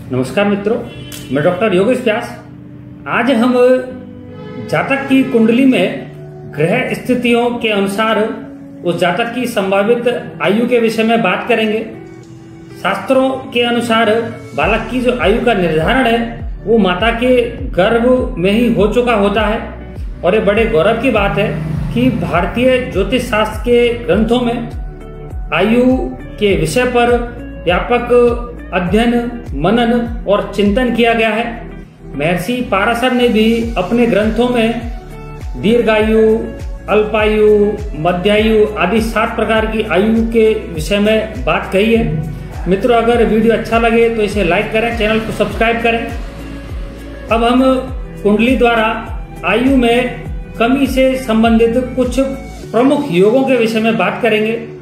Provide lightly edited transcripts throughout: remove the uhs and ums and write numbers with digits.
नमस्कार मित्रों, मैं डॉक्टर योगेश व्यास। आज हम जातक की कुंडली में ग्रह स्थितियों के अनुसार उस जातक की संभावित आयु के विषय में बात करेंगे। शास्त्रों के अनुसार बालक की जो आयु का निर्धारण है वो माता के गर्भ में ही हो चुका होता है और ये बड़े गौरव की बात है कि भारतीय ज्योतिष शास्त्र के ग्रंथों में आयु के विषय पर व्यापक अध्ययन, मनन और चिंतन किया गया है। महर्षि पाराशर ने भी अपने ग्रंथों में दीर्घायु, अल्पायु, मध्यायु आदि 7 प्रकार की आयु के विषय में बात कही है। मित्रों, अगर वीडियो अच्छा लगे तो इसे लाइक करें, चैनल को सब्सक्राइब करें। अब हम कुंडली द्वारा आयु में कमी से संबंधित कुछ प्रमुख योगों के विषय में बात करेंगे।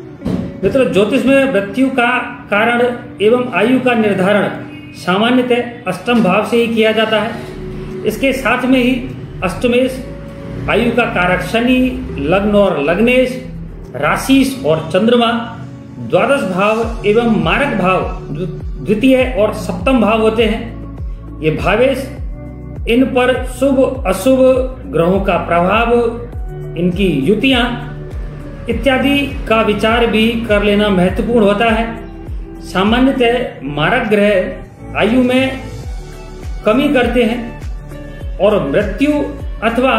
मित्रों, ज्योतिष में मृत्यु का कारण एवं आयु का निर्धारण सामान्यतः अष्टम भाव से ही किया जाता है। इसके साथ में ही अष्टमेश, आयु का कारक शनि, लग्न और लग्नेश, राशिश और चंद्रमा, द्वादश भाव एवं मारक भाव द्वितीय और सप्तम भाव होते हैं। ये भावेश, इन पर शुभ अशुभ ग्रहों का प्रभाव, इनकी युतियां इत्यादि का विचार भी कर लेना महत्वपूर्ण होता है। सामान्यतः मारक ग्रह आयु में कमी करते हैं और मृत्यु अथवा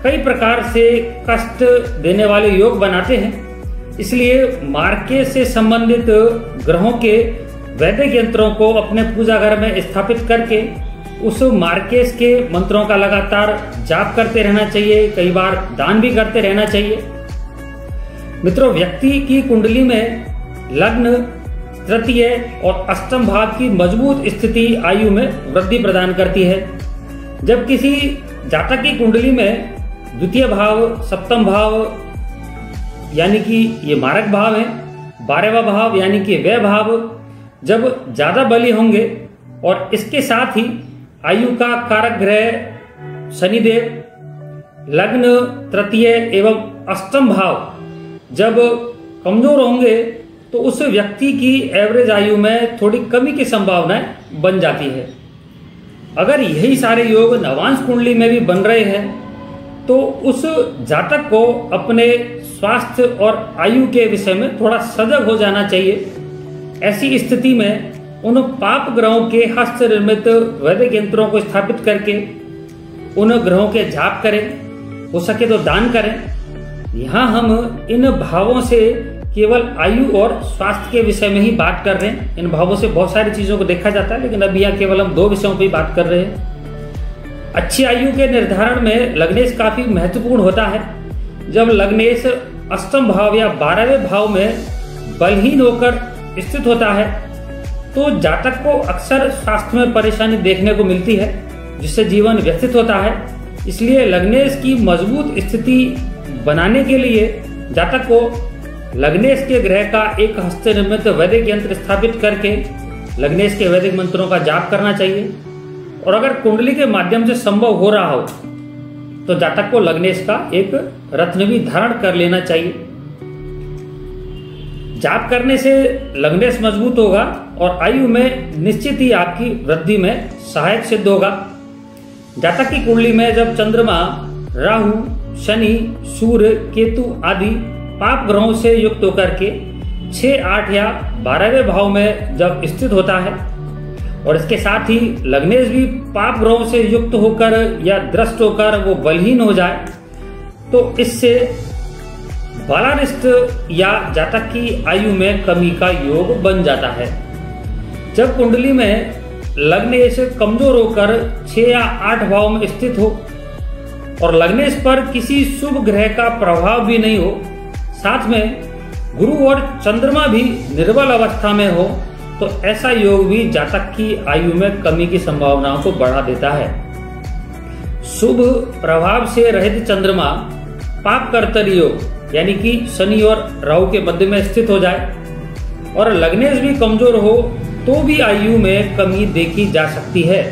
कई प्रकार से कष्ट देने वाले योग बनाते हैं। इसलिए मार्के से संबंधित ग्रहों के वैदिक यंत्रों को अपने पूजा घर में स्थापित करके उस मार्केस के मंत्रों का लगातार जाप करते रहना चाहिए, कई बार दान भी करते रहना चाहिए। मित्रों, व्यक्ति की कुंडली में लग्न, तृतीय और अष्टम भाव की मजबूत स्थिति आयु में वृद्धि प्रदान करती है। जब किसी जातक की कुंडली में द्वितीय भाव, सप्तम भाव यानी कि ये मारक भाव है, 12वां भाव यानी कि व्यय भाव जब ज्यादा बली होंगे और इसके साथ ही आयु का कारक ग्रह शनिदेव, लग्न, तृतीय एवं अष्टम भाव जब कमजोर होंगे तो उस व्यक्ति की एवरेज आयु में थोड़ी कमी की संभावनाएं बन जाती है। अगर यही सारे योग नवांश कुंडली में भी बन रहे हैं तो उस जातक को अपने स्वास्थ्य और आयु के विषय में थोड़ा सजग हो जाना चाहिए। ऐसी स्थिति में उन पाप ग्रहों के हस्त निर्मित वैदिक यंत्रों को स्थापित करके उन ग्रहों के जाप करें, हो सके तो दान करें। यहाँ हम इन भावों से केवल आयु और स्वास्थ्य के विषय में ही बात कर रहे हैं। इन भावों से बहुत सारी चीजों को देखा जाता है, लेकिन अभी यहाँ केवल हम 2 विषयों पर ही बात कर रहे हैं। अच्छी आयु के निर्धारण में लग्नेश काफी महत्वपूर्ण होता है। जब लग्नेश अष्टम भाव या 12वें भाव में बलहीन होकर स्थित होता है तो जातक को अक्सर स्वास्थ्य में परेशानी देखने को मिलती है, जिससे जीवन व्यथित होता है। इसलिए लग्नेश की मजबूत स्थिति बनाने के लिए जातक को लग्नेश के ग्रह का एक हस्त निर्मित वैदिक यंत्र स्थापित करके लग्नेश के वैदिक मंत्रों का जाप करना चाहिए। और अगर कुंडली के माध्यम से संभव हो रहा हो तो जातक को लग्नेश का एक रत्न भी धारण कर लेना चाहिए। जाप करने से लग्नेश मजबूत होगा और आयु में निश्चित ही आपकी वृद्धि में सहायक सिद्ध होगा। जातक की कुंडली में जब चंद्रमा, राहु, शनि, सूर्य, केतु आदि पाप ग्रहों से युक्त होकर के 6, 8 या 12वें भाव में जब स्थित होता है और इसके साथ ही लग्नेश भी पाप ग्रहों से युक्त होकर या द्रष्ट होकर वो बलहीन हो जाए तो इससे बालारिष्ट या जातक की आयु में कमी का योग बन जाता है। जब कुंडली में लग्नेश कमजोर होकर 6 या 8 भाव में स्थित हो और लग्नेश पर किसी शुभ ग्रह का प्रभाव भी नहीं हो, साथ में गुरु और चंद्रमा भी निर्बल अवस्था में हो, तो ऐसा योग भी जातक की आयु में कमी की संभावनाओं को बढ़ा देता है। शुभ प्रभाव से रहित चंद्रमा पाप कर्तरी योग यानी कि शनि और राहु के मध्य में स्थित हो जाए और लग्नेश भी कमजोर हो तो भी आयु में कमी देखी जा सकती है।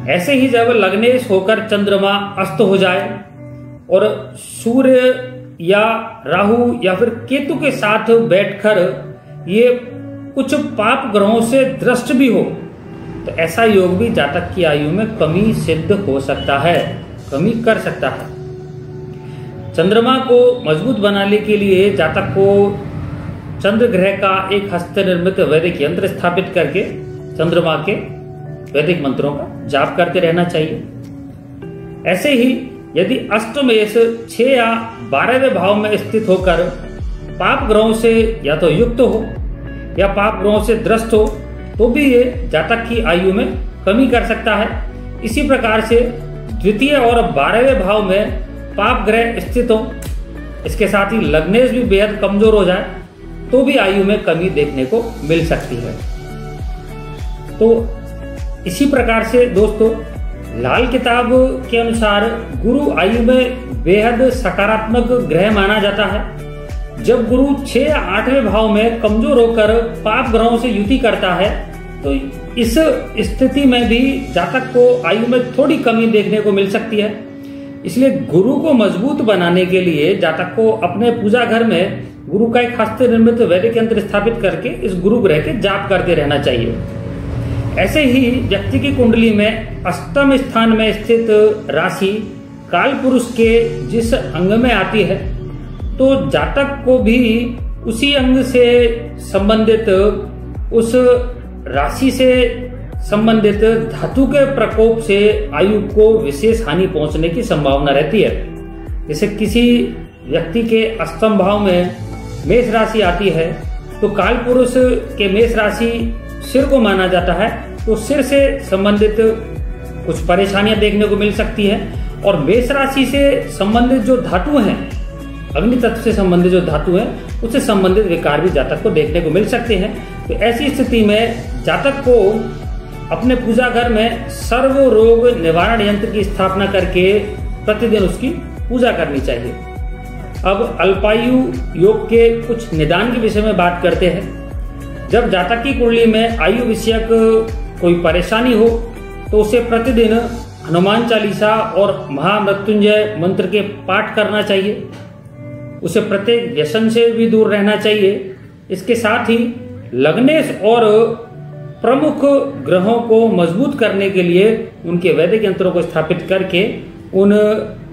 ऐसे ही जब लग्नेश होकर चंद्रमा अस्त हो जाए और सूर्य या राहु या फिर केतु के साथ बैठकर ये कुछ पाप ग्रहों से दृष्ट भी हो तो ऐसा योग भी जातक की आयु में कमी सिद्ध हो सकता है, कमी कर सकता है। चंद्रमा को मजबूत बनाने के लिए जातक को चंद्र ग्रह का एक हस्त निर्मित वैदिक यंत्र स्थापित करके चंद्रमा के वैदिक मंत्रों का जाप करते रहना चाहिए। ऐसे ही यदि अष्टमेश 6 या 12वें भाव में स्थित होकर पाप ग्रहों से या तो युक्त हो या पाप ग्रहों से दृष्ट हो तो भी ये जातक की आयु में कमी कर सकता है। इसी प्रकार से द्वितीय और 12वें भाव में पाप ग्रह स्थित हो, इसके साथ ही लग्नेश भी बेहद कमजोर हो जाए तो भी आयु में कमी देखने को मिल सकती है। तो इसी प्रकार से दोस्तों लाल किताब के अनुसार गुरु आयु में बेहद सकारात्मक ग्रह माना जाता है। जब गुरु 6 या 8वें भाव में कमजोर होकर पाप ग्रहों से युति करता है तो इस स्थिति में भी जातक को आयु में थोड़ी कमी देखने को मिल सकती है। इसलिए गुरु को मजबूत बनाने के लिए जातक को अपने पूजा घर में गुरु का एक हस्त निर्मित वैदिक यंत्र स्थापित करके इस गुरु ग्रह के जाप करते रहना चाहिए। ऐसे ही व्यक्ति की कुंडली में अष्टम स्थान में स्थित राशि काल पुरुष के जिस अंग में आती है तो जातक को भी उसी अंग से संबंधित उस राशि से संबंधित धातु के प्रकोप से आयु को विशेष हानि पहुंचने की संभावना रहती है। जैसे किसी व्यक्ति के अष्टम भाव में मेष राशि आती है तो काल पुरुष के मेष राशि सिर को माना जाता है, तो सिर से संबंधित कुछ परेशानियां देखने को मिल सकती है। और मेष राशि से संबंधित जो धातु हैं, अग्नि तत्व से संबंधित जो धातु हैं, उससे संबंधित विकार भी जातक को देखने को मिल सकते हैं। तो ऐसी स्थिति में जातक को अपने पूजा घर में सर्व रोग निवारण यंत्र की स्थापना करके प्रतिदिन उसकी पूजा करनी चाहिए। अब अल्पायु योग के कुछ निदान के विषय में बात करते हैं। जब जातक की कुंडली में आयु विषयक कोई परेशानी हो तो उसे प्रतिदिन हनुमान चालीसा और महामृत्युंजय मंत्र के पाठ करना चाहिए। उसे प्रत्येक व्यसन से भी दूर रहना चाहिए। इसके साथ ही लग्नेश और प्रमुख ग्रहों को मजबूत करने के लिए उनके वैदिक यंत्रों को स्थापित करके उन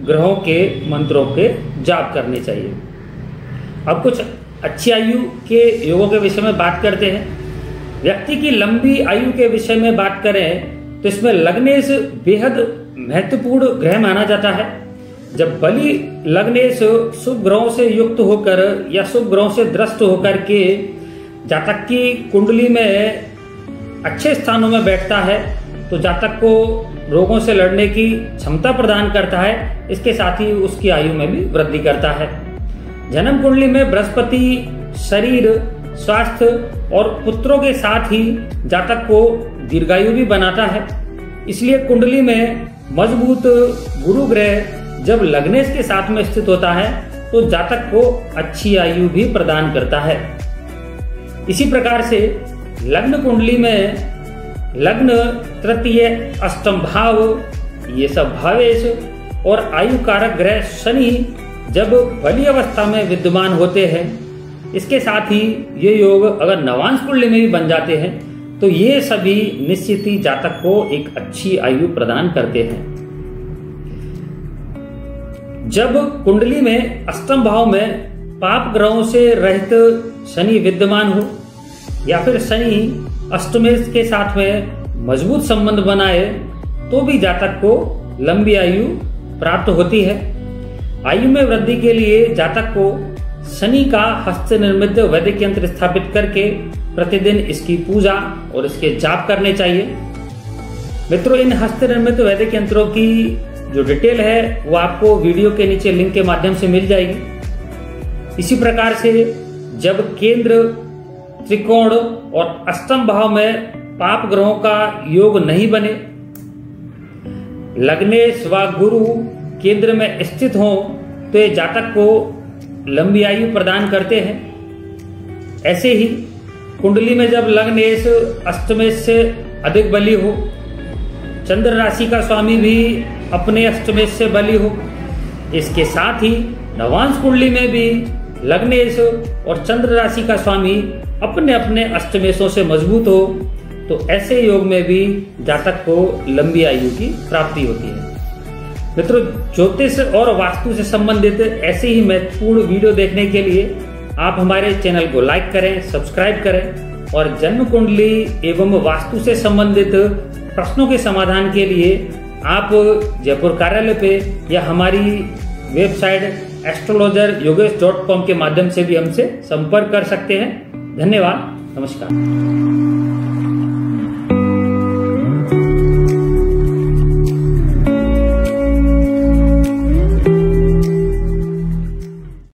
ग्रहों के मंत्रों के जाप करने चाहिए। अब कुछ अच्छी आयु के योगों के विषय में बात करते हैं। व्यक्ति की लंबी आयु के विषय में बात करें तो इसमें लग्नेश बेहद महत्वपूर्ण ग्रह माना जाता है। जब बलि लग्नेश शुभ ग्रहों से युक्त होकर या शुभ ग्रहों से दृष्ट होकर के जातक की कुंडली में अच्छे स्थानों में बैठता है तो जातक को रोगों से लड़ने की क्षमता प्रदान करता है। इसके साथ ही उसकी आयु में भी वृद्धि करता है। जन्म कुंडली में बृहस्पति शरीर, स्वास्थ्य और पुत्रों के साथ ही जातक को दीर्घायु भी बनाता है। इसलिए कुंडली में मजबूत गुरु ग्रह जब लग्नेश के साथ में स्थित होता है तो जातक को अच्छी आयु भी प्रदान करता है। इसी प्रकार से लग्न कुंडली में लग्न, तृतीय, अष्टम भाव, ये सब भावेश और आयु कारक ग्रह शनि जब बली अवस्था में विद्यमान होते हैं, इसके साथ ही ये योग अगर नवांश कुंडली में भी बन जाते हैं तो ये सभी निश्चित ही जातक को एक अच्छी आयु प्रदान करते हैं। जब कुंडली में अष्टम भाव में पाप ग्रहों से रहित शनि विद्यमान हो या फिर शनि अष्टमेश के साथ में मजबूत संबंध बनाए तो भी जातक को लंबी आयु प्राप्त होती है। आयु में वृद्धि के लिए जातक को शनि का हस्त निर्मित वैदिक यंत्र स्थापित करके प्रतिदिन इसकी पूजा और इसके जाप करने चाहिए। मित्रों, इन हस्त निर्मित वैदिक यंत्रों की जो डिटेल है वो आपको वीडियो के नीचे लिंक के माध्यम से मिल जाएगी। इसी प्रकार से जब केंद्र, त्रिकोण और अष्टम भाव में पाप ग्रहों का योग नहीं बने, लग्नेश व गुरु केंद्र में स्थित हों तो ये जातक को लंबी आयु प्रदान करते हैं। ऐसे ही कुंडली में जब लग्नेश अष्टमेश से अधिक बली हो, चंद्र राशि का स्वामी भी अपने अष्टमेश से बली हो, इसके साथ ही नवांश कुंडली में भी लग्नेश और चंद्र राशि का स्वामी अपने अपने अष्टमेशों से मजबूत हो तो ऐसे योग में भी जातक को लंबी आयु की प्राप्ति होती है। मित्रों, ज्योतिष और वास्तु से संबंधित ऐसे ही महत्वपूर्ण वीडियो देखने के लिए आप हमारे चैनल को लाइक करें, सब्सक्राइब करें और जन्म कुंडली एवं वास्तु से संबंधित प्रश्नों के समाधान के लिए आप जयपुर कार्यालय पे या हमारी वेबसाइट astrologeryogesh.com के माध्यम से भी हमसे संपर्क कर सकते हैं। धन्यवाद, नमस्कार।